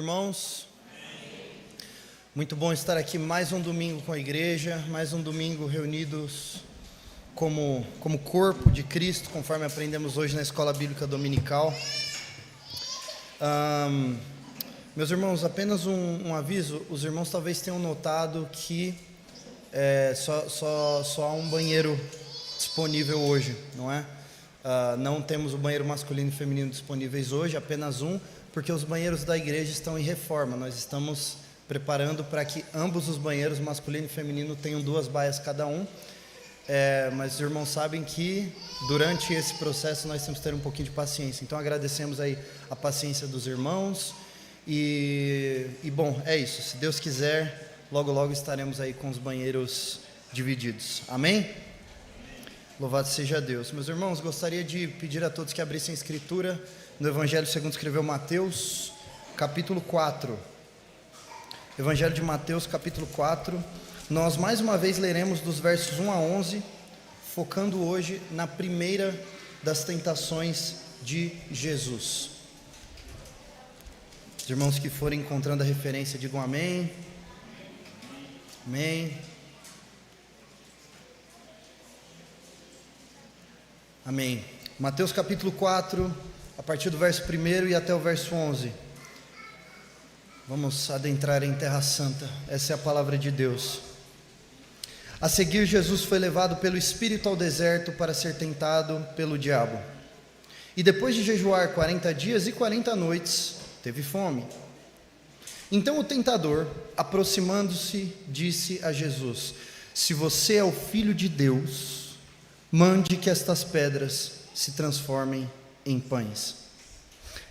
Irmãos, muito bom estar aqui mais um domingo com a igreja, mais um domingo reunidos como corpo de Cristo, conforme aprendemos hoje na escola bíblica dominical. Meus irmãos, apenas um aviso: os irmãos talvez tenham notado que só há um banheiro disponível hoje, não é? Não temos o banheiro masculino e feminino disponíveis hoje, apenas um, porque os banheiros da igreja estão em reforma. Nós estamos preparando para que ambos os banheiros, masculino e feminino, tenham 2 baias cada um. Mas os irmãos sabem que durante esse processo nós temos que ter um pouquinho de paciência. Então agradecemos aí a paciência dos irmãos. E bom, é isso. Se Deus quiser, logo estaremos aí com os banheiros divididos. Amém? Louvado seja Deus. Meus irmãos, gostaria de pedir a todos que abrissem a escritura no Evangelho segundo escreveu Mateus, capítulo 4. Evangelho de Mateus, capítulo 4. Nós mais uma vez leremos dos versos 1 a 11, focando hoje na primeira das tentações de Jesus. Os irmãos que forem encontrando a referência, digam amém. Amém. Amém. Mateus capítulo 4, a partir do verso 1 e até o verso 11. Vamos adentrar em Terra Santa. Essa é a palavra de Deus. A seguir, Jesus foi levado pelo Espírito ao deserto para ser tentado pelo diabo. E depois de jejuar 40 dias e 40 noites, teve fome. Então o tentador, aproximando-se, disse a Jesus: se você é o Filho de Deus, mande que estas pedras se transformem em pães.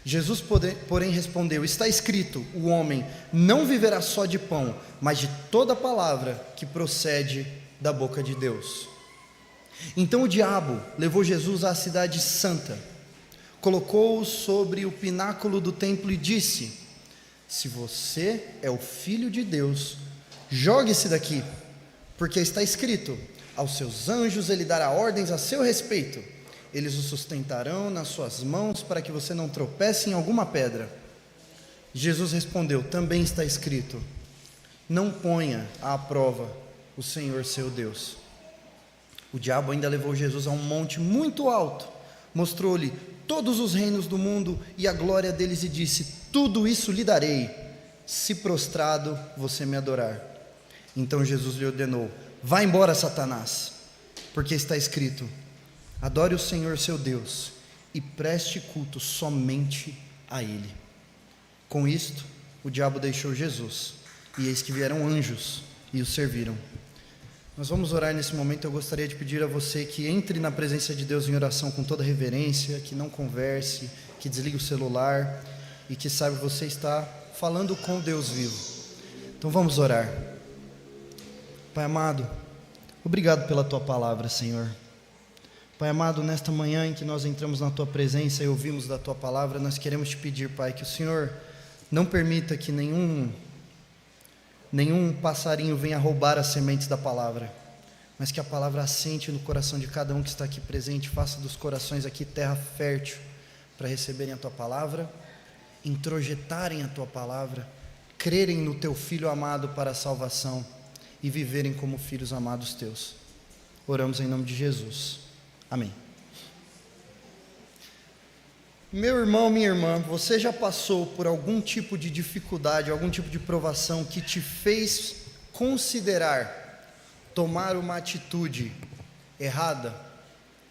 Jesus, porém, respondeu: está escrito, o homem não viverá só de pão, mas de toda palavra que procede da boca de Deus. Então o diabo levou Jesus à cidade santa, colocou-o sobre o pináculo do templo e disse: se você é o Filho de Deus, jogue-se daqui, porque está escrito, aos seus anjos ele dará ordens a seu respeito, eles o sustentarão nas suas mãos para que você não tropece em alguma pedra. Jesus respondeu: também está escrito, não ponha à prova o Senhor seu Deus. O diabo ainda levou Jesus a um monte muito alto, mostrou-lhe todos os reinos do mundo e a glória deles e disse: tudo isso lhe darei, se prostrado você me adorar. Então Jesus lhe ordenou: vá embora, Satanás, porque está escrito, adore o Senhor seu Deus e preste culto somente a Ele. Com isto, o diabo deixou Jesus, e eis que vieram anjos e o serviram. Nós vamos orar nesse momento. Eu gostaria de pedir a você que entre na presença de Deus em oração com toda reverência, que não converse, que desligue o celular e que saiba que você está falando com Deus vivo. Então vamos orar. Pai amado, obrigado pela Tua palavra, Senhor. Pai amado, nesta manhã em que nós entramos na Tua presença e ouvimos da Tua palavra, nós queremos Te pedir, Pai, que o Senhor não permita que nenhum passarinho venha roubar as sementes da palavra, mas que a palavra assente no coração de cada um que está aqui presente, faça dos corações aqui terra fértil para receberem a Tua palavra, introjetarem a Tua palavra, crerem no Teu Filho amado para a salvação e viverem como filhos amados Teus. Oramos em nome de Jesus. Amém. Meu irmão, minha irmã, você já passou por algum tipo de dificuldade, algum tipo de provação que te fez considerar tomar uma atitude errada,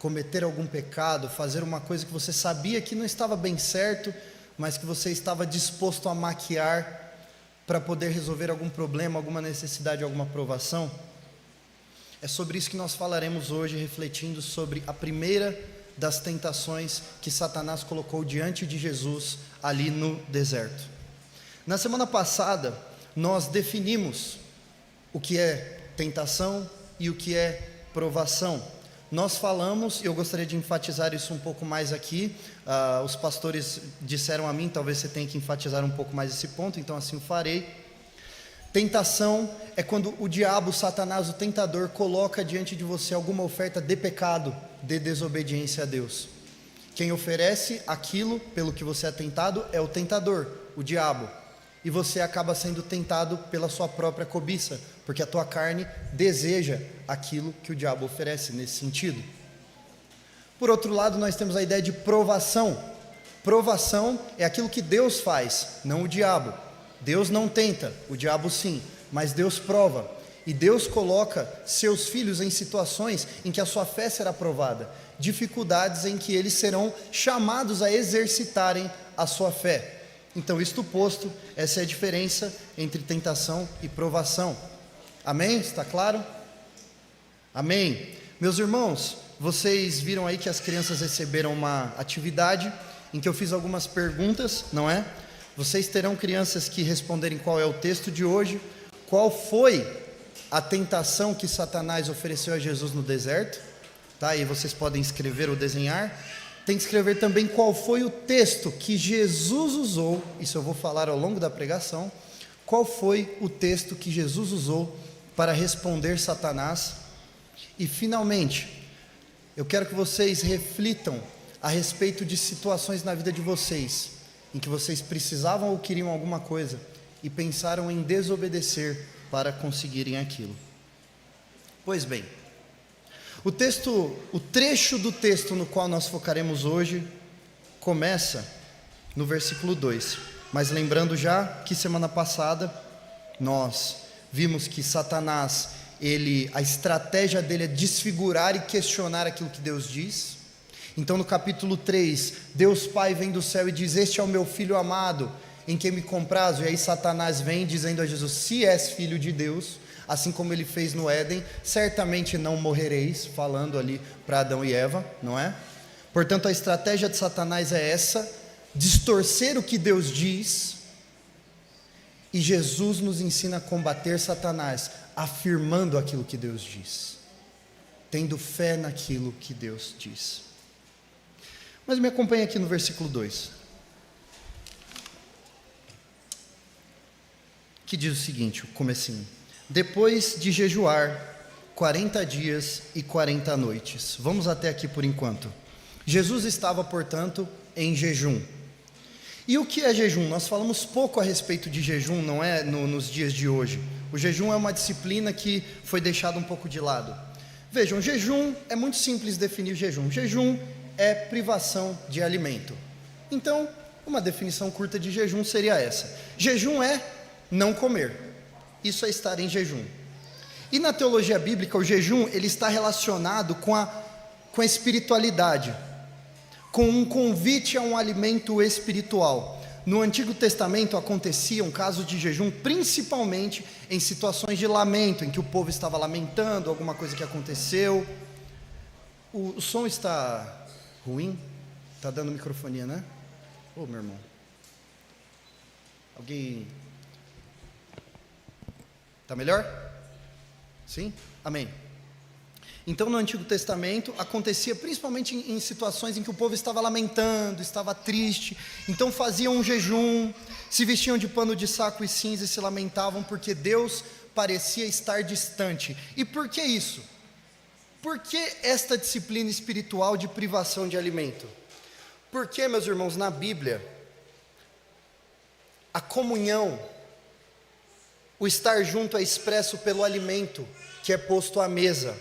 cometer algum pecado, fazer uma coisa que você sabia que não estava bem certo, mas que você estava disposto a maquiar para poder resolver algum problema, alguma necessidade, alguma provação? É sobre isso que nós falaremos hoje, refletindo sobre a primeira das tentações que Satanás colocou diante de Jesus ali no deserto. Na semana passada, nós definimos o que é tentação e o que é provação. Nós falamos, e eu gostaria de enfatizar isso um pouco mais aqui, os pastores disseram a mim, talvez você tenha que enfatizar um pouco mais esse ponto, então assim o farei. Tentação é quando o diabo, Satanás, o tentador, coloca diante de você alguma oferta de pecado, de desobediência a Deus. Quem oferece aquilo pelo que você é tentado é o tentador, o diabo. e você acaba sendo tentado pela sua própria cobiça, porque a tua carne deseja aquilo que o diabo oferece nesse sentido. Por outro lado, nós temos a ideia de provação. Provação é aquilo que Deus faz, não o diabo. Deus não tenta, o diabo sim, mas Deus prova. E Deus coloca seus filhos em situações em que a sua fé será provada, dificuldades em que eles serão chamados a exercitarem a sua fé. Então, isto posto, essa é a diferença entre tentação e provação. Amém? Está claro? Amém. Meus irmãos, vocês viram aí que as crianças receberam uma atividade em que eu fiz algumas perguntas, não é? Vocês terão crianças que responderem qual é o texto de hoje, qual foi a tentação que Satanás ofereceu a Jesus no deserto, tá? E vocês podem escrever ou desenhar. Tem que escrever também qual foi o texto que Jesus usou, isso eu vou falar ao longo da pregação, qual foi o texto que Jesus usou para responder Satanás. E finalmente, eu quero que vocês reflitam a respeito de situações na vida de vocês, em que vocês precisavam ou queriam alguma coisa, e pensaram em desobedecer para conseguirem aquilo. Pois bem, o trecho do texto no qual nós focaremos hoje começa no versículo 2. Mas lembrando já que semana passada nós vimos que Satanás, a estratégia dele é desfigurar e questionar aquilo que Deus diz. Então no capítulo 3, Deus Pai vem do céu e diz: este é o meu filho amado, em quem me comprazo. E aí Satanás vem dizendo a Jesus: se és filho de Deus, assim como ele fez no Éden, certamente não morrereis, falando ali para Adão e Eva, não é? Portanto, a estratégia de Satanás é essa: distorcer o que Deus diz. E Jesus nos ensina a combater Satanás, afirmando aquilo que Deus diz, tendo fé naquilo que Deus diz. Mas me acompanhe aqui no versículo 2, que diz o seguinte, o comecinho: depois de jejuar 40 dias e 40 noites. Vamos até aqui por enquanto. Jesus estava, portanto, em jejum. E o que é jejum? Nós falamos pouco a respeito de jejum, não é, nos dias de hoje. O jejum é uma disciplina que foi deixada um pouco de lado. Vejam, jejum, é muito simples definir jejum. Jejum é privação de alimento. Então, uma definição curta de jejum seria essa: jejum é não comer. Isso é estar em jejum. E na teologia bíblica, o jejum ele está relacionado com a espiritualidade, com um convite a um alimento espiritual. No Antigo Testamento acontecia um caso de jejum, principalmente em situações de lamento, em que o povo estava lamentando alguma coisa que aconteceu. O som está ruim? Está dando microfonia, né? Ô, meu irmão. Alguém... Está melhor? Sim? Amém. Então, no Antigo Testamento, acontecia principalmente em situações em que o povo estava lamentando, estava triste. Então, faziam um jejum, se vestiam de pano de saco e cinza e se lamentavam porque Deus parecia estar distante. E por que isso? Por que esta disciplina espiritual de privação de alimento? Porque, meus irmãos, na Bíblia, a comunhão, o estar junto é expresso pelo alimento que é posto à mesa.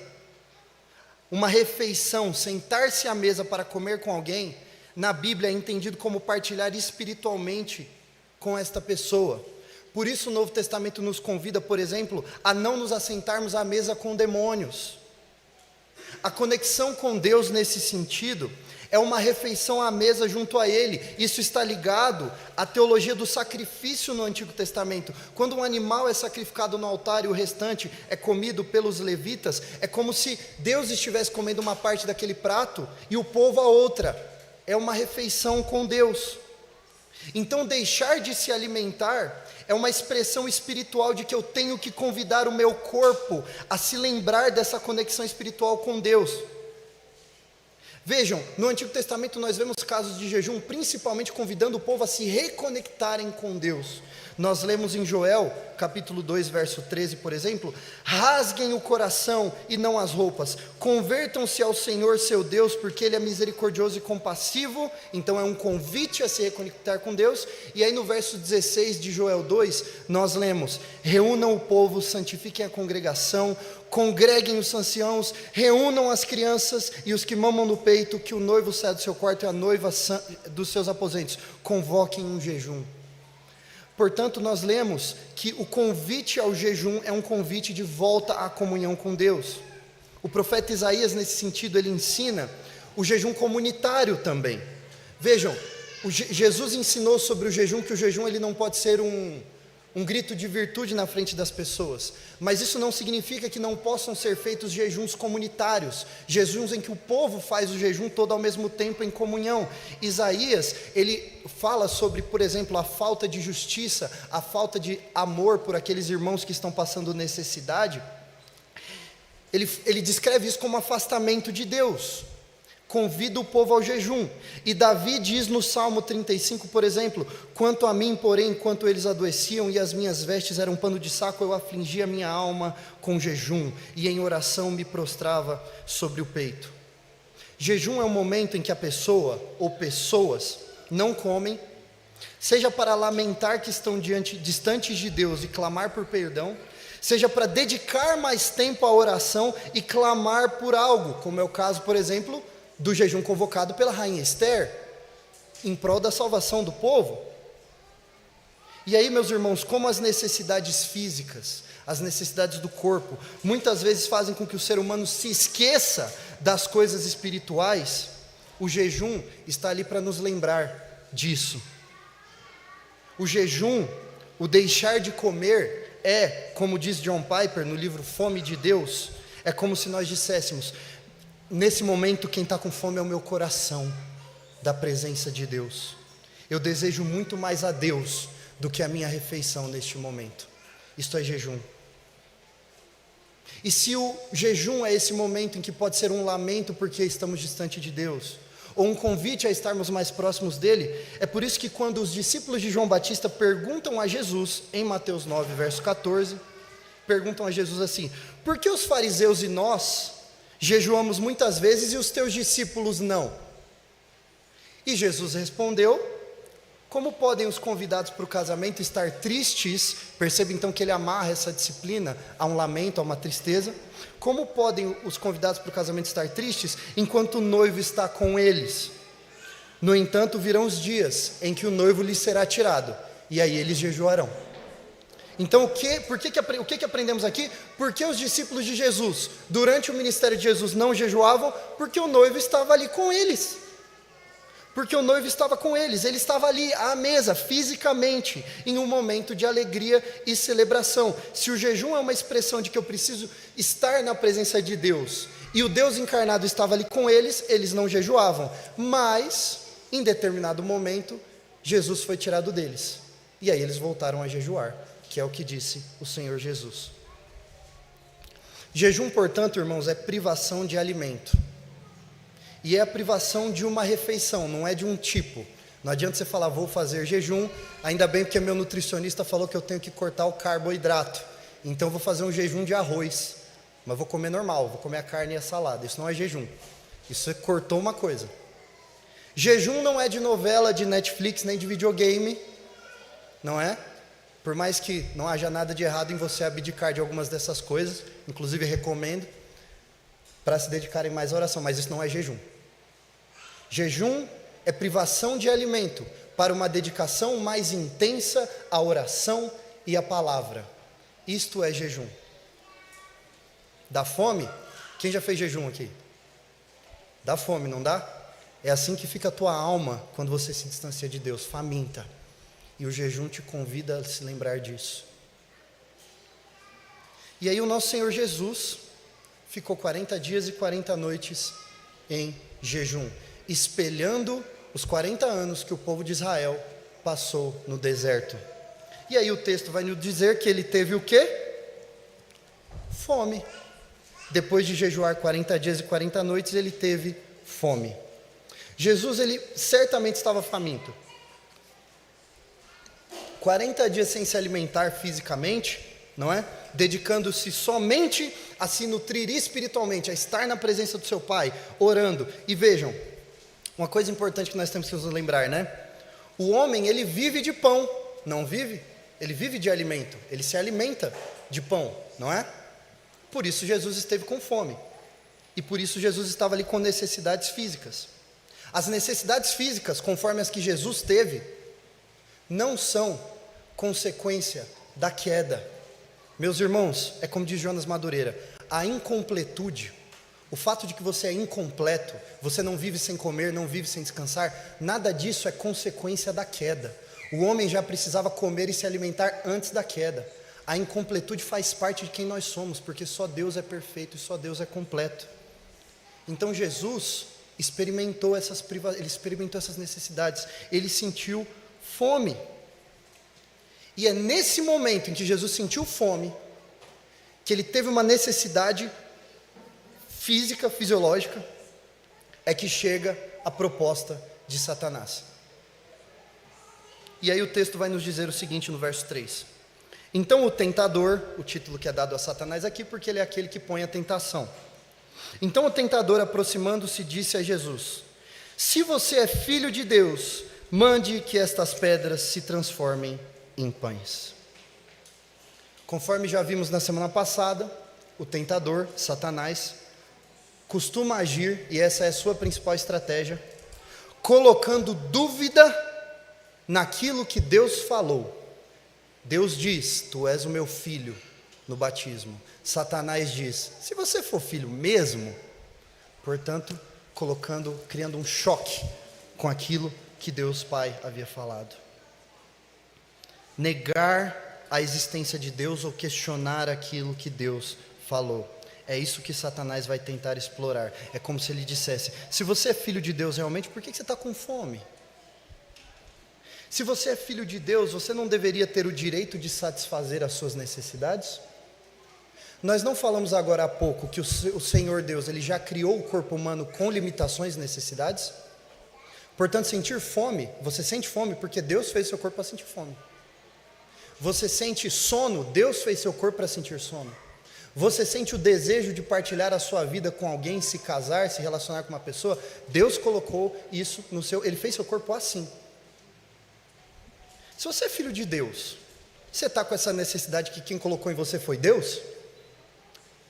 Uma refeição, sentar-se à mesa para comer com alguém, na Bíblia é entendido como partilhar espiritualmente com esta pessoa. Por isso o Novo Testamento nos convida, por exemplo, a não nos assentarmos à mesa com demônios. A conexão com Deus nesse sentido é uma refeição à mesa junto a Ele. Isso está ligado à teologia do sacrifício no Antigo Testamento. Quando um animal é sacrificado no altar e o restante é comido pelos levitas, é como se Deus estivesse comendo uma parte daquele prato e o povo a outra. É uma refeição com Deus. Então, deixar de se alimentar é uma expressão espiritual de que eu tenho que convidar o meu corpo a se lembrar dessa conexão espiritual com Deus. Vejam, no Antigo Testamento nós vemos casos de jejum, principalmente convidando o povo a se reconectarem com Deus. Nós lemos em Joel, capítulo 2, verso 13, por exemplo: rasguem o coração e não as roupas, convertam-se ao Senhor seu Deus, porque Ele é misericordioso e compassivo. Então é um convite a se reconectar com Deus. E aí no verso 16 de Joel 2, nós lemos: reúnam o povo, santifiquem a congregação, congreguem os anciãos, reúnam as crianças e os que mamam no peito, que o noivo saia do seu quarto e a noiva dos seus aposentos, convoquem um jejum. Portanto, nós lemos que o convite ao jejum é um convite de volta à comunhão com Deus. O profeta Isaías, nesse sentido, ele ensina o jejum comunitário também. Vejam, Jesus ensinou sobre o jejum, que o jejum ele não pode ser um grito de virtude na frente das pessoas, mas isso não significa que não possam ser feitos jejuns comunitários, jejuns em que o povo faz o jejum todo ao mesmo tempo em comunhão. Isaías, ele fala sobre, por exemplo, a falta de justiça, a falta de amor por aqueles irmãos que estão passando necessidade. Ele descreve isso como afastamento de Deus, convida o povo ao jejum. E Davi diz no Salmo 35, por exemplo: quanto a mim, porém, enquanto eles adoeciam e as minhas vestes eram pano de saco, eu afligia a minha alma com jejum, e em oração me prostrava sobre o peito. Jejum é um momento em que a pessoa ou pessoas não comem, seja para lamentar que estão distantes de Deus e clamar por perdão, seja para dedicar mais tempo à oração e clamar por algo, como é o caso, por exemplo, do jejum convocado pela rainha Esther, em prol da salvação do povo. E aí, meus irmãos, como as necessidades físicas, as necessidades do corpo, muitas vezes fazem com que o ser humano se esqueça das coisas espirituais, o jejum está ali para nos lembrar disso. O jejum, o deixar de comer, é, como diz John Piper no livro Fome de Deus, é como se nós disséssemos: nesse momento quem está com fome é o meu coração, da presença de Deus. Eu desejo muito mais a Deus do que a minha refeição neste momento. Isto é jejum. E se o jejum é esse momento em que pode ser um lamento porque estamos distante de Deus, ou um convite a estarmos mais próximos dele, é por isso que quando os discípulos de João Batista perguntam a Jesus, em Mateus 9, verso 14, perguntam a Jesus assim: por que os fariseus e nós jejuamos muitas vezes e os teus discípulos não? E Jesus respondeu: como podem os convidados para o casamento estar tristes? Perceba então que ele amarra essa disciplina a um lamento, a uma tristeza. Como podem os convidados para o casamento estar tristes enquanto o noivo está com eles? No entanto, virão os dias em que o noivo lhes será tirado, e aí eles jejuarão. Então, o que aprendemos aqui? Por que os discípulos de Jesus, durante o ministério de Jesus, não jejuavam? Porque o noivo estava ali com eles. Porque o noivo estava com eles, ele estava ali à mesa, fisicamente, em um momento de alegria e celebração. Se o jejum é uma expressão de que eu preciso estar na presença de Deus, e o Deus encarnado estava ali com eles, eles não jejuavam. Mas, em determinado momento, Jesus foi tirado deles, e aí eles voltaram a jejuar, que é o que disse o Senhor Jesus. Jejum, portanto, irmãos, é privação de alimento. E é a privação de uma refeição, não é de um tipo. Não adianta você falar: vou fazer jejum, ainda bem porque meu nutricionista falou que eu tenho que cortar o carboidrato, então vou fazer um jejum de arroz, mas vou comer normal, vou comer a carne e a salada. Isso não é jejum, isso cortou uma coisa. Jejum não é de novela, de Netflix, nem de videogame, não é? Por mais que não haja nada de errado em você abdicar de algumas dessas coisas, inclusive recomendo, para se dedicarem mais à oração, mas isso não é jejum. Jejum é privação de alimento para uma dedicação mais intensa à oração e à palavra. Isto é jejum. Dá fome? Quem já fez jejum aqui? Dá fome, não dá? É assim que fica a tua alma quando você se distancia de Deus, faminta. E o jejum te convida a se lembrar disso. E aí o nosso Senhor Jesus ficou 40 dias e 40 noites em jejum, espelhando os 40 anos que o povo de Israel passou no deserto. E aí o texto vai nos dizer que ele teve o quê? Fome. Depois de jejuar 40 dias e 40 noites, ele teve fome. Jesus, ele certamente estava faminto. 40 dias sem se alimentar fisicamente, não é? Dedicando-se somente a se nutrir espiritualmente, a estar na presença do seu Pai, orando. E vejam, uma coisa importante que nós temos que nos lembrar, né? O homem, ele vive de pão, não vive? Ele vive de alimento, ele se alimenta de pão, não é? Por isso Jesus esteve com fome. E por isso Jesus estava ali com necessidades físicas. As necessidades físicas, conforme as que Jesus teve, não são consequência da queda. Meus irmãos, é como diz Jonas Madureira, a incompletude, o fato de que você é incompleto, você não vive sem comer, não vive sem descansar, nada disso é consequência da queda. O homem já precisava comer e se alimentar antes da queda. A incompletude faz parte de quem nós somos, porque só Deus é perfeito e só Deus é completo. Então Jesus experimentou ele experimentou essas necessidades, ele sentiu fome. E é nesse momento em que Jesus sentiu fome, que ele teve uma necessidade física, fisiológica, é que chega a proposta de Satanás. E aí o texto vai nos dizer o seguinte no verso 3. Então o tentador, o título que é dado a Satanás aqui, porque ele é aquele que põe a tentação. Então o tentador, aproximando-se, disse a Jesus: se você é filho de Deus, mande que estas pedras se transformem em pães. Conforme já vimos na semana passada, o tentador, Satanás, costuma agir, e essa é a sua principal estratégia, colocando dúvida naquilo que Deus falou. Deus diz: tu és o meu filho, no batismo. Satanás diz: se você for filho mesmo, portanto, criando um choque com aquilo que Deus Pai havia falado. Negar a existência de Deus ou questionar aquilo que Deus falou. É isso que Satanás vai tentar explorar. É como se ele dissesse: se você é filho de Deus realmente, por que você está com fome? Se você é filho de Deus, você não deveria ter o direito de satisfazer as suas necessidades? Nós não falamos agora há pouco que o Senhor Deus, ele já criou o corpo humano com limitações e necessidades? Portanto, sentir fome, você sente fome porque Deus fez seu corpo para sentir fome. Você sente sono, Deus fez seu corpo para sentir sono. Você sente o desejo de partilhar a sua vida com alguém, se casar, se relacionar com uma pessoa, Deus colocou isso no seu, ele fez seu corpo assim. Se você é filho de Deus, você está com essa necessidade que quem colocou em você foi Deus?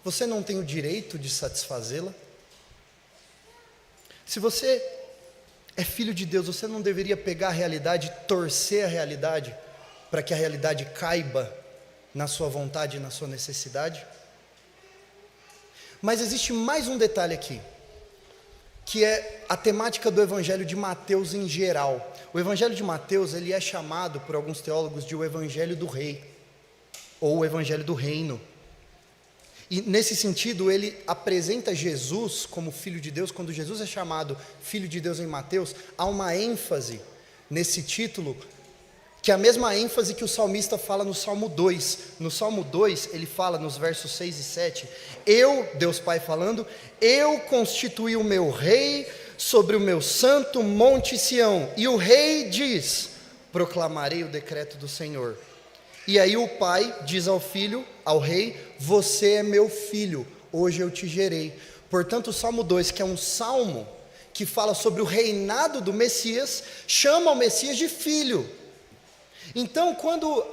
Você não tem o direito de satisfazê-la? Se você é filho de Deus, você não deveria pegar a realidade, torcer a realidade, para que a realidade caiba na sua vontade e na sua necessidade? Mas existe mais um detalhe aqui, que é a temática do Evangelho de Mateus em geral. O Evangelho de Mateus, ele é chamado por alguns teólogos de o Evangelho do Rei, ou o Evangelho do Reino. E nesse sentido, ele apresenta Jesus como Filho de Deus. Quando Jesus é chamado Filho de Deus em Mateus, há uma ênfase nesse título, que é a mesma ênfase que o salmista fala no Salmo 2. No Salmo 2, ele fala nos versos 6 e 7, Deus Pai falando, eu constituí o meu rei sobre o meu santo monte Sião. E o rei diz, proclamarei o decreto do Senhor. E aí o pai diz ao filho, ao rei, você é meu filho, hoje eu te gerei. Portanto, o Salmo 2, que é um salmo que fala sobre o reinado do Messias, chama o Messias de filho. Então, quando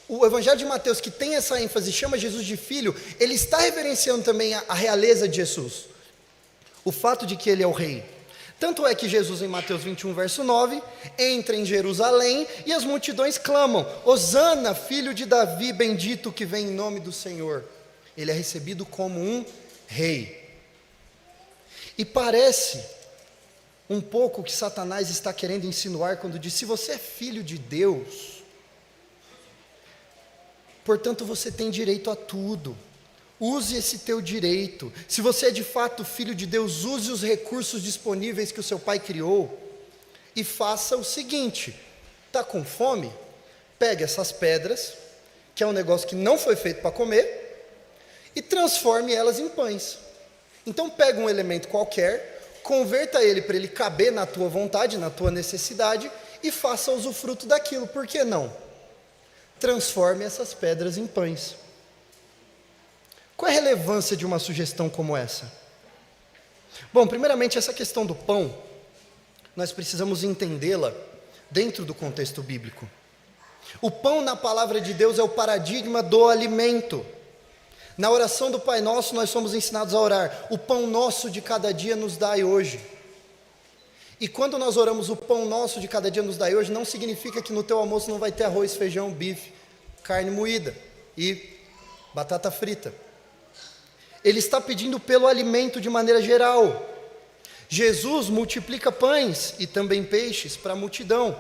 o Evangelho de Mateus, que tem essa ênfase, chama Jesus de filho, ele está reverenciando também a realeza de Jesus, o fato de que ele é o rei. Tanto é que Jesus, em Mateus 21, verso 9, entra em Jerusalém e as multidões clamam, Hosana, filho de Davi, bendito que vem em nome do Senhor. Ele é recebido como um rei. E parece um pouco que Satanás está querendo insinuar quando diz, se você é filho de Deus, portanto você tem direito a tudo. Use esse teu direito. Se você é de fato filho de Deus, use os recursos disponíveis que o seu pai criou e faça o seguinte, está com fome? Pegue essas pedras, que é um negócio que não foi feito para comer, e transforme elas em pães. Então pega um elemento qualquer, converta ele para ele caber na tua vontade, na tua necessidade, e faça usufruto daquilo. Por que não? Transforme essas pedras em pães. Qual é a relevância de uma sugestão como essa? Bom, primeiramente, essa questão do pão, nós precisamos entendê-la dentro do contexto bíblico. O pão na palavra de Deus é o paradigma do alimento. Na oração do Pai Nosso, nós somos ensinados a orar: o pão nosso de cada dia nos dai hoje. E quando nós oramos o pão nosso de cada dia nos dai hoje, não significa que no teu almoço não vai ter arroz, feijão, bife, carne moída e batata frita. Ele está pedindo pelo alimento de maneira geral. Jesus multiplica pães e também peixes para a multidão.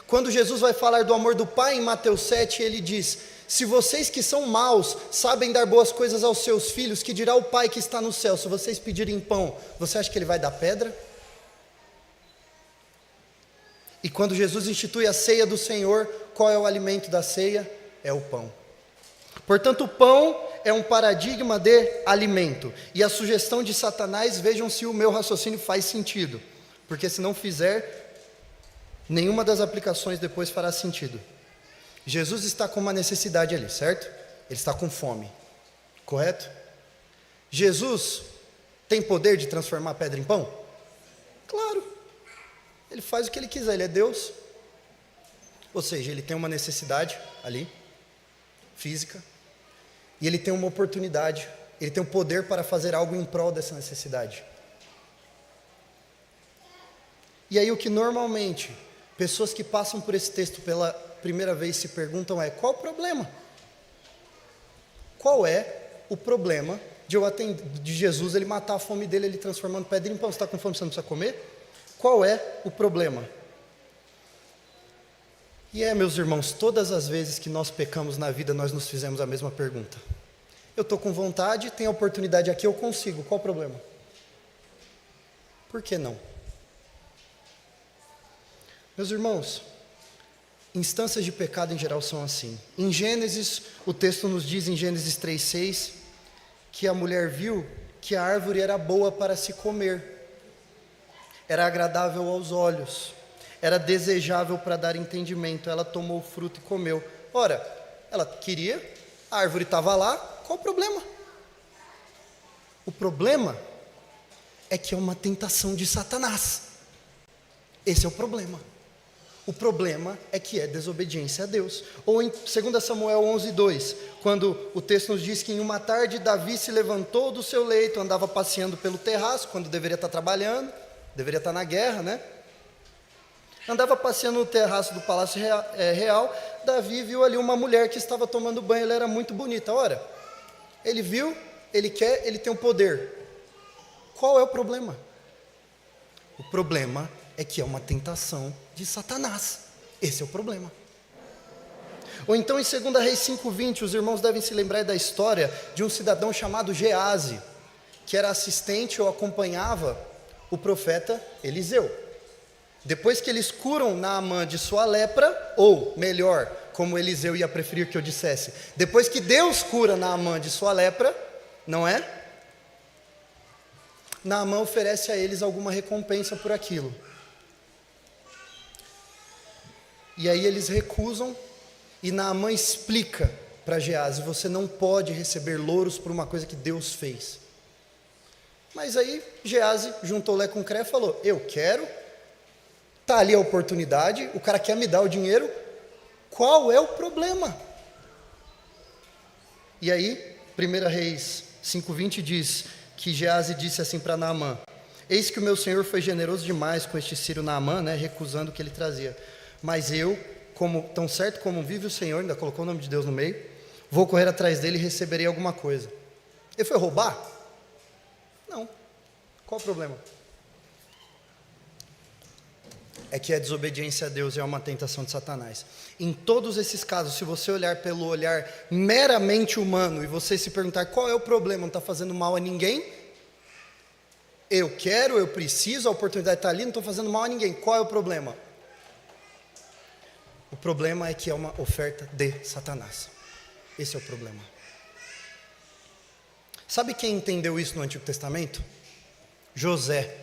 Quando Jesus vai falar do amor do Pai em Mateus 7, ele diz: se vocês que são maus sabem dar boas coisas aos seus filhos, que dirá o Pai que está no céu? Se vocês pedirem pão, você acha que ele vai dar pedra? E quando Jesus institui a ceia do Senhor, qual é o alimento da ceia? É o pão. Portanto, o pão é um paradigma de alimento. E a sugestão de Satanás, vejam se o meu raciocínio faz sentido, porque se não fizer, nenhuma das aplicações depois fará sentido. Jesus está com uma necessidade ali, certo? Ele está com fome, correto? Jesus tem poder de transformar a pedra em pão? Claro, ele faz o que ele quiser, ele é Deus. Ou seja, ele tem uma necessidade ali, física, e ele tem uma oportunidade, ele tem o poder para fazer algo em prol dessa necessidade. E aí o que normalmente pessoas que passam por esse texto pela primeira vez se perguntam é: qual o problema? Qual é o problema de Jesus, ele matar a fome dele, ele transformando pedra em pão? Você está com fome, você não precisa comer? Qual é o problema? E meus irmãos, todas as vezes que nós pecamos na vida, nós nos fizemos a mesma pergunta. Eu estou com vontade, tenho a oportunidade aqui, eu consigo, qual o problema? Por que não? Meus irmãos, instâncias de pecado em geral são assim. Em Gênesis, o texto nos diz em Gênesis 3:6, que a mulher viu que a árvore era boa para se comer, era agradável aos olhos, era desejável para dar entendimento. Ela tomou o fruto e comeu. Ora, ela queria, a árvore estava lá, qual o problema? O problema é que é uma tentação de Satanás. Esse é o problema. O problema é que é desobediência a Deus. Ou em 2 Samuel 11:2, quando o texto nos diz que em uma tarde Davi se levantou do seu leito, andava passeando pelo terraço, quando deveria estar trabalhando, deveria estar na guerra, né? Andava passeando no terraço do palácio real. Davi viu ali uma mulher que estava tomando banho, ela era muito bonita. Ora, ele viu, ele quer, ele tem o poder. Qual é o problema? O problema é que é uma tentação de Satanás. Esse é o problema. Ou então em 2 Reis 5:20, os irmãos devem se lembrar da história de um cidadão chamado Geazi, que era assistente ou acompanhava o profeta Eliseu. Depois que eles curam Naamã de sua lepra, ou melhor, como Eliseu ia preferir que eu dissesse, depois que Deus cura Naamã de sua lepra, não é? Naamã oferece a eles alguma recompensa por aquilo. E aí eles recusam, e Naamã explica para Geazi: você não pode receber louros por uma coisa que Deus fez. Mas aí Geazi juntou Lé com Cré e falou: eu quero, está ali a oportunidade, o cara quer me dar o dinheiro, qual é o problema? E aí 1 Reis 5:20 diz que Geazi disse assim para Naamã: eis que o meu senhor foi generoso demais com este sírio Naamã, né, recusando o que ele trazia. Mas eu, tão certo como vive o Senhor, ainda colocou o nome de Deus no meio, vou correr atrás dele e receberei alguma coisa. Ele foi roubar? Não. Qual o problema? É que a desobediência a Deus é uma tentação de Satanás. Em todos esses casos, se você olhar pelo olhar meramente humano e você se perguntar qual é o problema, não está fazendo mal a ninguém, eu quero, eu preciso, a oportunidade está ali, não estou fazendo mal a ninguém, qual é o problema? O problema é que é uma oferta de Satanás. Esse é o problema. Sabe quem entendeu isso no Antigo Testamento? José.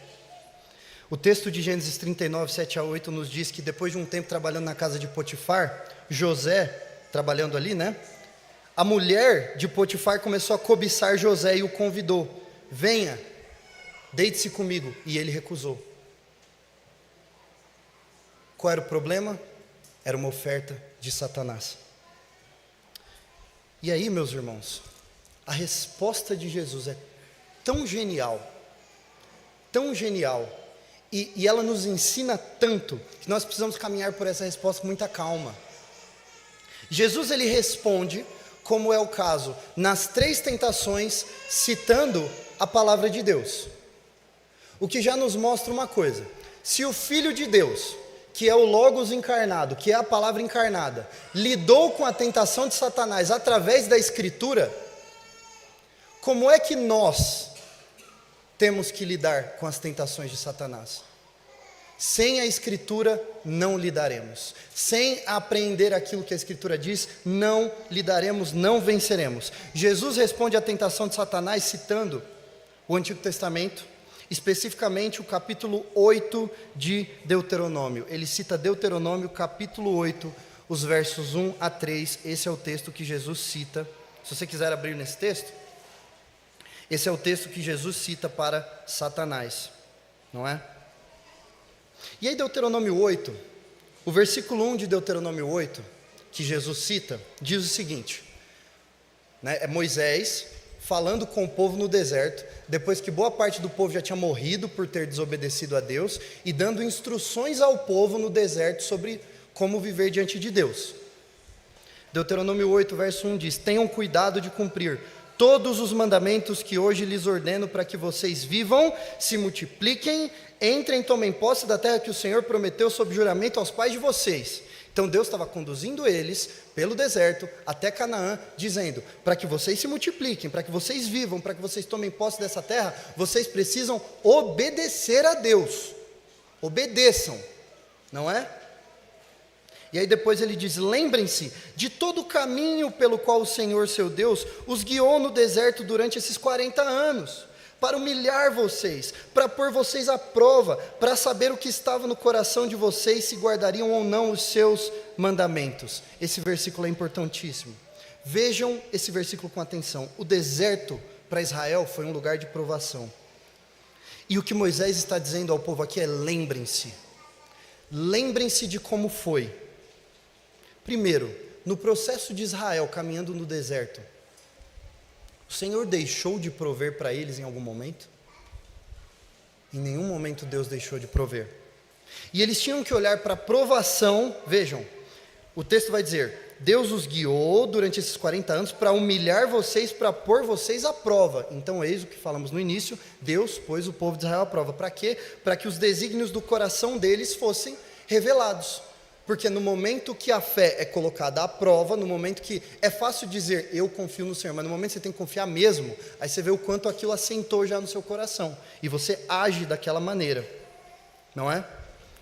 O texto de Gênesis 39, 7-8 nos diz que depois de um tempo trabalhando na casa de Potifar, José, trabalhando ali, né? A mulher de Potifar começou a cobiçar José e o convidou: venha, deite-se comigo. E ele recusou. Qual era o problema? Era uma oferta de Satanás. E aí, meus irmãos, a resposta de Jesus é tão genial, e ela nos ensina tanto, que nós precisamos caminhar por essa resposta com muita calma. Jesus, ele responde, como é o caso, nas 3 tentações, citando a palavra de Deus. O que já nos mostra uma coisa: se o Filho de Deus, que é o Logos encarnado, que é a palavra encarnada, lidou com a tentação de Satanás através da Escritura, como é que nós temos que lidar com as tentações de Satanás? Sem a Escritura não lidaremos. Sem aprender aquilo que a Escritura diz, não lidaremos, não venceremos. Jesus responde à tentação de Satanás citando o Antigo Testamento, especificamente o capítulo 8 de Deuteronômio. Ele cita Deuteronômio capítulo 8, os versos 1-3. Esse é o texto que Jesus cita. Se você quiser abrir nesse texto, esse é o texto que Jesus cita para Satanás, não é? E aí Deuteronômio 8, o versículo 1 de Deuteronômio 8, que Jesus cita, diz o seguinte, né? É Moisés falando com o povo no deserto, depois que boa parte do povo já tinha morrido por ter desobedecido a Deus, e dando instruções ao povo no deserto sobre como viver diante de Deus. Deuteronômio 8, verso 1 diz: tenham cuidado de cumprir todos os mandamentos que hoje lhes ordeno, para que vocês vivam, se multipliquem, entrem e tomem posse da terra que o Senhor prometeu sob juramento aos pais de vocês. Então Deus estava conduzindo eles pelo deserto até Canaã, dizendo: para que vocês se multipliquem, para que vocês vivam, para que vocês tomem posse dessa terra, vocês precisam obedecer a Deus. Obedeçam, não é? E aí depois ele diz: lembrem-se de todo o caminho pelo qual o Senhor seu Deus os guiou no deserto durante esses 40 anos, para humilhar vocês, para pôr vocês à prova, para saber o que estava no coração de vocês, se guardariam ou não os seus mandamentos. Esse versículo é importantíssimo. Vejam esse versículo com atenção. O deserto para Israel foi um lugar de provação. E o que Moisés está dizendo ao povo aqui é: lembrem-se. Lembrem-se de como foi. Primeiro, no processo de Israel caminhando no deserto, o Senhor deixou de prover para eles em algum momento? Em nenhum momento Deus deixou de prover. E eles tinham que olhar para a provação. Vejam, o texto vai dizer: Deus os guiou durante esses 40 anos para humilhar vocês, para pôr vocês à prova. Então eis o que falamos no início: Deus pôs o povo de Israel à prova. Para quê? Para que os desígnios do coração deles fossem revelados. Porque no momento que a fé é colocada à prova, no momento que é fácil dizer eu confio no Senhor, mas no momento que você tem que confiar mesmo, aí você vê o quanto aquilo assentou já no seu coração, e você age daquela maneira, não é?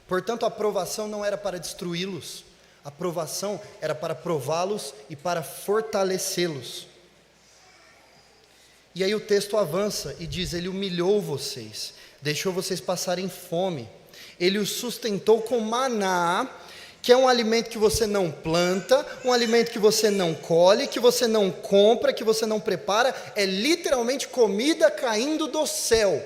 Portanto, a provação não era para destruí-los, a provação era para prová-los e para fortalecê-los. E aí o texto avança e diz: ele humilhou vocês, deixou vocês passarem fome, ele os sustentou com maná, que é um alimento que você não planta, um alimento que você não colhe, que você não compra, que você não prepara, é literalmente comida caindo do céu.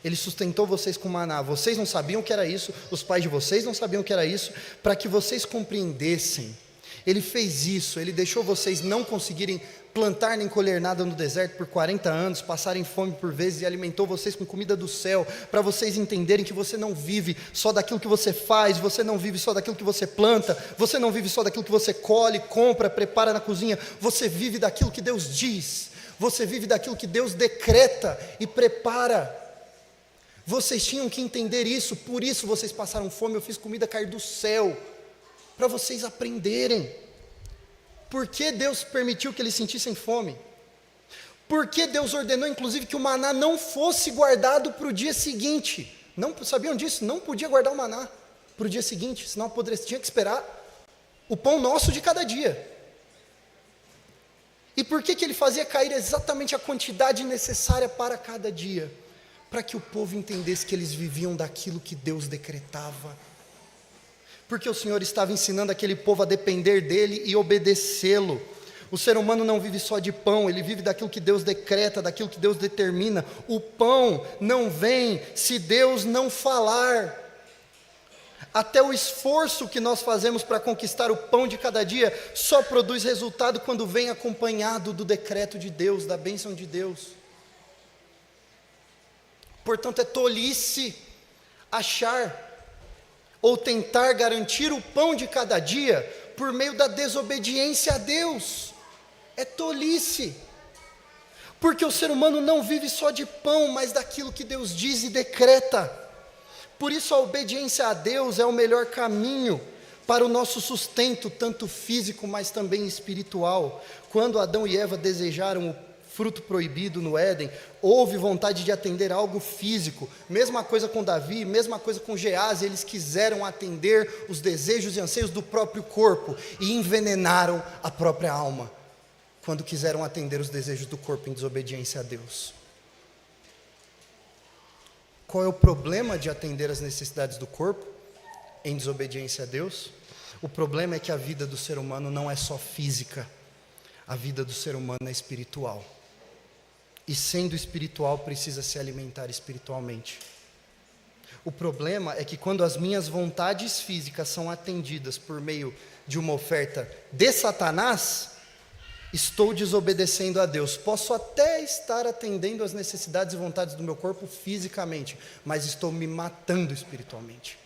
Ele sustentou vocês com maná. Vocês não sabiam o que era isso, os pais de vocês não sabiam o que era isso, para que vocês compreendessem. Ele fez isso, ele deixou vocês não conseguirem plantar nem colher nada no deserto por 40 anos, passarem fome por vezes, e alimentou vocês com comida do céu, para vocês entenderem que você não vive só daquilo que você faz, você não vive só daquilo que você planta, você não vive só daquilo que você colhe, compra, prepara na cozinha, você vive daquilo que Deus diz, você vive daquilo que Deus decreta e prepara. Vocês tinham que entender isso, por isso vocês passaram fome, eu fiz comida cair do céu, para vocês aprenderem. Por que Deus permitiu que eles sentissem fome? Por que Deus ordenou, inclusive, que o maná não fosse guardado para o dia seguinte? Não sabiam disso? Não podia guardar o maná para o dia seguinte, senão apodrecia, tinha que esperar o pão nosso de cada dia. E por que ele fazia cair exatamente a quantidade necessária para cada dia? Para que o povo entendesse que eles viviam daquilo que Deus decretava. Porque o Senhor estava ensinando aquele povo a depender dele e obedecê-lo. O ser humano não vive só de pão, ele vive daquilo que Deus decreta, daquilo que Deus determina. O pão não vem se Deus não falar. Até o esforço que nós fazemos para conquistar o pão de cada dia só produz resultado quando vem acompanhado do decreto de Deus, da bênção de Deus. Portanto, é tolice achar ou tentar garantir o pão de cada dia por meio da desobediência a Deus. É tolice, porque o ser humano não vive só de pão, mas daquilo que Deus diz e decreta. Por isso a obediência a Deus é o melhor caminho para o nosso sustento, tanto físico, mas também espiritual. Quando Adão e Eva desejaram o fruto proibido no Éden, houve vontade de atender a algo físico. Mesma coisa com Davi, mesma coisa com Geazi, eles quiseram atender os desejos e anseios do próprio corpo e envenenaram a própria alma, quando quiseram atender os desejos do corpo em desobediência a Deus. Qual é o problema de atender às necessidades do corpo em desobediência a Deus? O problema é que a vida do ser humano não é só física, a vida do ser humano é espiritual. E sendo espiritual, precisa se alimentar espiritualmente. O problema é que quando as minhas vontades físicas são atendidas por meio de uma oferta de Satanás, estou desobedecendo a Deus. Posso até estar atendendo às necessidades e vontades do meu corpo fisicamente, mas estou me matando espiritualmente.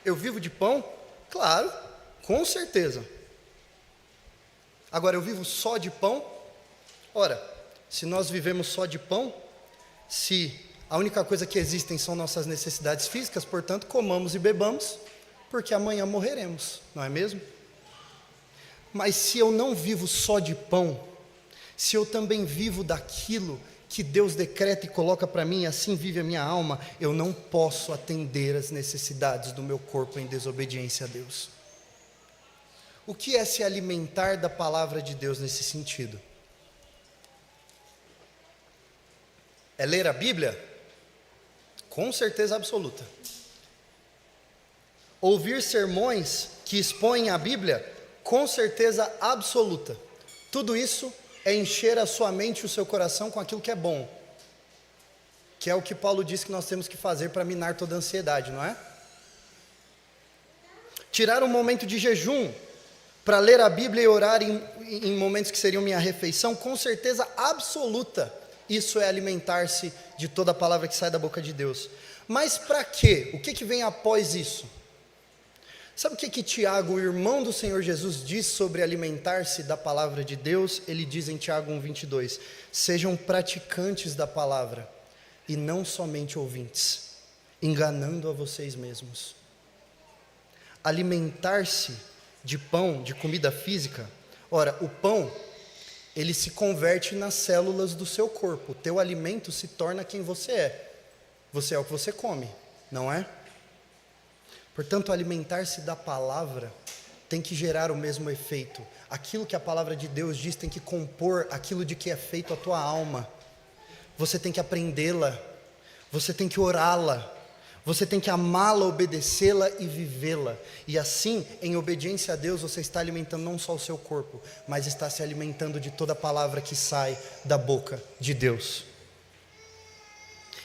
Eu vivo de pão? Claro, com certeza. Agora, eu vivo só de pão? Ora, se nós vivemos só de pão, se a única coisa que existem são nossas necessidades físicas, portanto, comamos e bebamos, porque amanhã morreremos, não é mesmo? Mas se eu não vivo só de pão, se eu também vivo daquilo que Deus decreta e coloca para mim, assim vive a minha alma, eu não posso atender às necessidades do meu corpo em desobediência a Deus. O que é se alimentar da palavra de Deus nesse sentido? É ler a Bíblia? Com certeza absoluta. Ouvir sermões que expõem a Bíblia? Com certeza absoluta. Tudo isso é encher a sua mente e o seu coração com aquilo que é bom, que é o que Paulo diz que nós temos que fazer para minar toda a ansiedade, não é? Tirar um momento de jejum para ler a Bíblia e orar em momentos que seriam minha refeição, com certeza absoluta, isso é alimentar-se de toda a palavra que sai da boca de Deus. Mas para quê? O que vem após isso? Sabe o que Tiago, o irmão do Senhor Jesus, diz sobre alimentar-se da palavra de Deus? Ele diz em Tiago 1,22: sejam praticantes da palavra e não somente ouvintes, enganando a vocês mesmos. Alimentar-se de pão, de comida física. Ora, o pão, ele se converte nas células do seu corpo. O teu alimento se torna quem você é. Você é o que você come, não é? Portanto, alimentar-se da palavra tem que gerar o mesmo efeito. Aquilo que a palavra de Deus diz tem que compor aquilo de que é feito a tua alma. Você tem que aprendê-la, você tem que orá-la, você tem que amá-la, obedecê-la e vivê-la. E assim, em obediência a Deus, você está alimentando não só o seu corpo, mas está se alimentando de toda a palavra que sai da boca de Deus.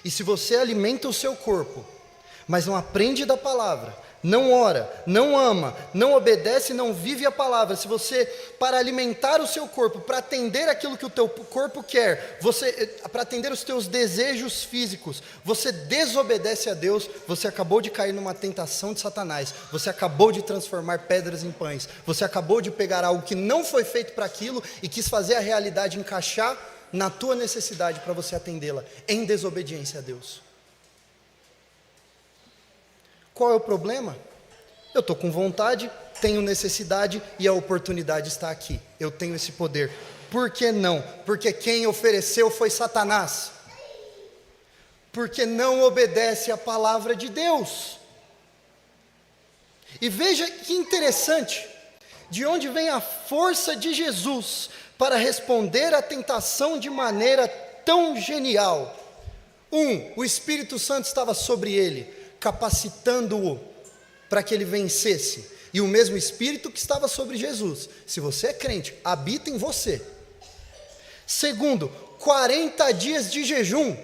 E se você alimenta o seu corpo, mas não aprende da palavra, não ora, não ama, não obedece, não vive a palavra, se você, para alimentar o seu corpo, para atender aquilo que o teu corpo quer, para atender os teus desejos físicos, você desobedece a Deus, você acabou de cair numa tentação de Satanás, você acabou de transformar pedras em pães, você acabou de pegar algo que não foi feito para aquilo e quis fazer a realidade encaixar na tua necessidade para você atendê-la, em desobediência a Deus. Qual é o problema? Eu estou com vontade, tenho necessidade e a oportunidade está aqui. Eu tenho esse poder. Por que não? Porque quem ofereceu foi Satanás. Porque não obedece à palavra de Deus. E veja que interessante. De onde vem a força de Jesus para responder à tentação de maneira tão genial? O Espírito Santo estava sobre ele, capacitando-o para que ele vencesse. E o mesmo Espírito que estava sobre Jesus, se você é crente, habita em você. Segundo, 40 dias de jejum.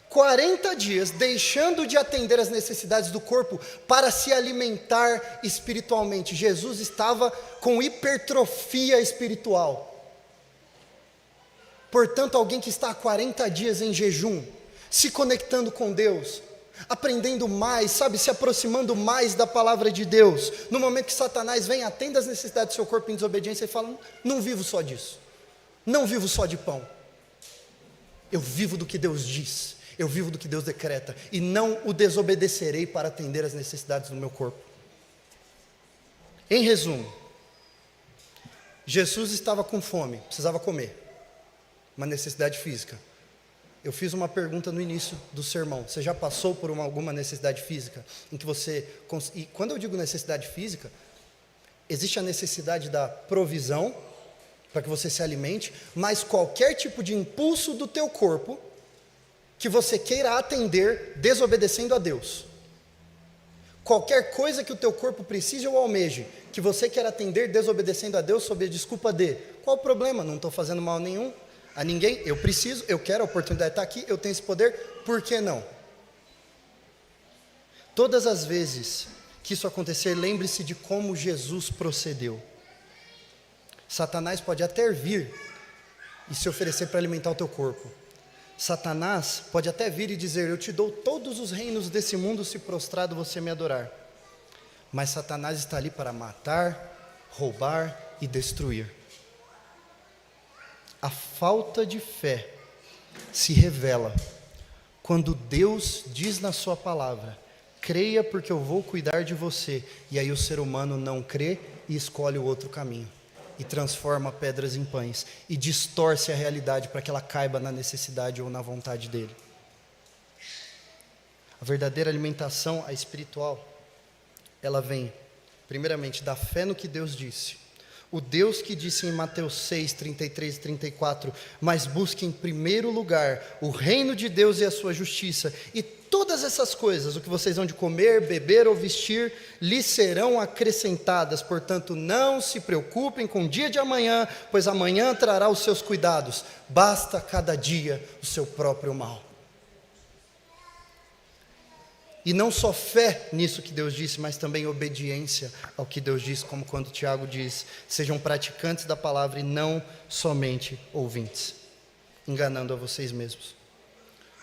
40 dias deixando de atender às necessidades do corpo para se alimentar espiritualmente. Jesus estava com hipertrofia espiritual. Portanto, alguém que está há 40 dias em jejum, se conectando com Deus, aprendendo mais, se aproximando mais da palavra de Deus, no momento que Satanás vem, atende às necessidades do seu corpo em desobediência e fala: não vivo só disso, não vivo só de pão, eu vivo do que Deus diz, eu vivo do que Deus decreta, e não o desobedecerei para atender às necessidades do meu corpo. Em resumo, Jesus estava com fome, precisava comer, uma necessidade física. Eu fiz uma pergunta no início do sermão: você já passou por alguma necessidade física em que você... E quando eu digo necessidade física, existe a necessidade da provisão para que você se alimente, mas qualquer tipo de impulso do teu corpo que você queira atender desobedecendo a Deus. Qualquer coisa que o teu corpo precise ou almeje, que você quer atender desobedecendo a Deus sob a desculpa de: qual o problema? Não estou fazendo mal nenhum a ninguém, eu preciso, eu quero, a oportunidade de estar aqui, eu tenho esse poder, por que não? Todas as vezes que isso acontecer, lembre-se de como Jesus procedeu. Satanás pode até vir e se oferecer para alimentar o teu corpo. Satanás pode até vir e dizer: eu te dou todos os reinos desse mundo se prostrado você me adorar. Mas Satanás está ali para matar, roubar e destruir. A falta de fé se revela quando Deus diz na sua palavra: creia porque eu vou cuidar de você. E aí o ser humano não crê e escolhe o outro caminho, e transforma pedras em pães, e distorce a realidade para que ela caiba na necessidade ou na vontade dele. A verdadeira alimentação, a espiritual, ela vem primeiramente da fé no que Deus disse. O Deus que disse em Mateus 6, 33 e 34, mas busque em primeiro lugar o reino de Deus e a sua justiça, e todas essas coisas, o que vocês vão de comer, beber ou vestir, lhes serão acrescentadas. Portanto, não se preocupem com o dia de amanhã, pois amanhã trará os seus cuidados. Basta cada dia o seu próprio mal. E não só fé nisso que Deus disse, mas também obediência ao que Deus disse, como quando Tiago diz: sejam praticantes da palavra e não somente ouvintes, enganando a vocês mesmos.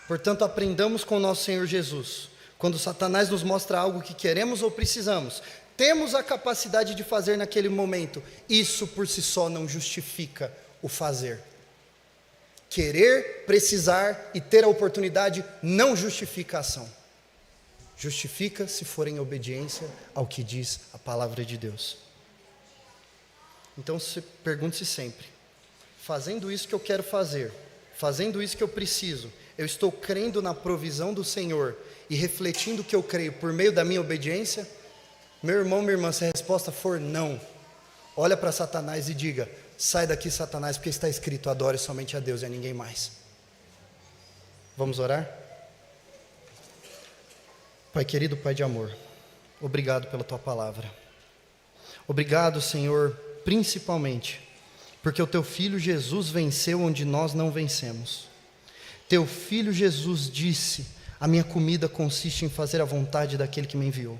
Portanto, aprendamos com o nosso Senhor Jesus. Quando Satanás nos mostra algo que queremos ou precisamos, temos a capacidade de fazer naquele momento. Isso por si só não justifica o fazer. Querer, precisar e ter a oportunidade não justifica a ação. Justifica se for em obediência ao que diz a palavra de Deus. Então pergunte-se sempre: fazendo isso que eu quero fazer, fazendo isso que eu preciso, eu estou crendo na provisão do Senhor e refletindo o que eu creio por meio da minha obediência? Meu irmão, minha irmã, se a resposta for não, olha para Satanás e diga: sai daqui, Satanás, porque está escrito: adore somente a Deus e a ninguém mais. Vamos orar? Pai querido, Pai de amor, obrigado pela Tua palavra. Obrigado, Senhor, principalmente porque o Teu Filho Jesus venceu onde nós não vencemos. Teu Filho Jesus disse: a minha comida consiste em fazer a vontade daquele que me enviou.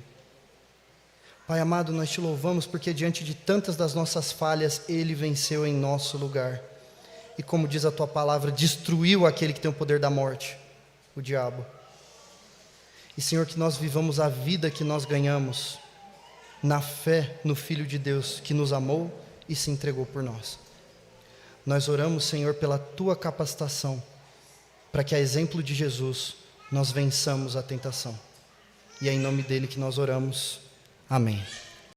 Pai amado, nós Te louvamos porque diante de tantas das nossas falhas, Ele venceu em nosso lugar. E como diz a Tua palavra, destruiu aquele que tem o poder da morte, o diabo. E Senhor, que nós vivamos a vida que nós ganhamos na fé no Filho de Deus que nos amou e se entregou por nós. Nós oramos, Senhor, pela Tua capacitação, para que a exemplo de Jesus nós vençamos a tentação. E é em nome dele que nós oramos. Amém.